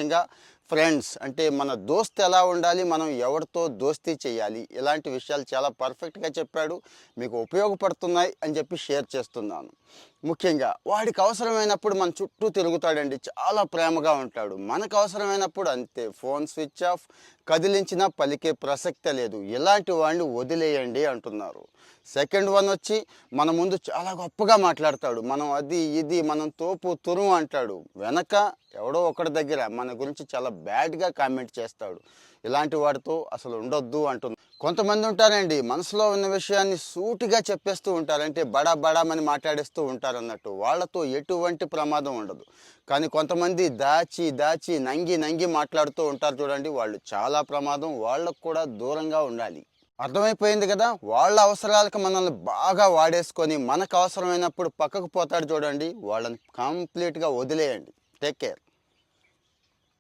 ముఖ్యంగా ఫ్రెండ్స్ అంటే మన దోస్త్ ఎలా ఉండాలి, మనం ఎవరితో దోస్తీ చేయాలి, ఇలాంటి విషయాలు చాలా పర్ఫెక్ట్గా చెప్పాడు. మీకు ఉపయోగపడుతున్నాయి అని చెప్పి షేర్ చేస్తున్నాను. ముఖ్యంగా వాడికి అవసరమైనప్పుడు మన చుట్టూ తిరుగుతాడండి, చాలా ప్రేమగా ఉంటాడు. మనకు అవసరమైనప్పుడు అంతే, ఫోన్ స్విచ్ ఆఫ్, కదిలించినా పలికే ప్రసక్తే లేదు. ఇలాంటి వాడిని వదిలేయండి అంటున్నారు. సెకండ్ వన్ వచ్చి మన ముందు చాలా గొప్పగా మాట్లాడతాడు, మనం అది ఇది మనం తోపు తురుము అంటాడు, వెనక ఎవడో ఒకటి దగ్గర మన గురించి చాలా బ్యాడ్గా కామెంట్ చేస్తాడు. ఇలాంటి వాడితో అసలు ఉండొద్దు అంటుంది. కొంతమంది ఉంటారండి, మనసులో ఉన్న విషయాన్ని సూటిగా చెప్పేస్తూ ఉంటారు, అంటే బడా బడామని మాట్లాడేస్తూ ఉంటారు అన్నట్టు. వాళ్ళతో ఎటువంటి ప్రమాదం ఉండదు. కానీ కొంతమంది దాచి దాచి నంగి నంగి మాట్లాడుతూ ఉంటారు చూడండి, వాళ్ళు చాలా ప్రమాదం. వాళ్ళకు కూడా దూరంగా ఉండాలి. అర్థమైపోయింది కదా. వాళ్ళ అవసరాలకు మనల్ని బాగా వాడేసుకొని మనకు అవసరమైనప్పుడు పక్కకు పోతాడు చూడండి, వాళ్ళని కంప్లీట్గా వదిలేయండి. Take care.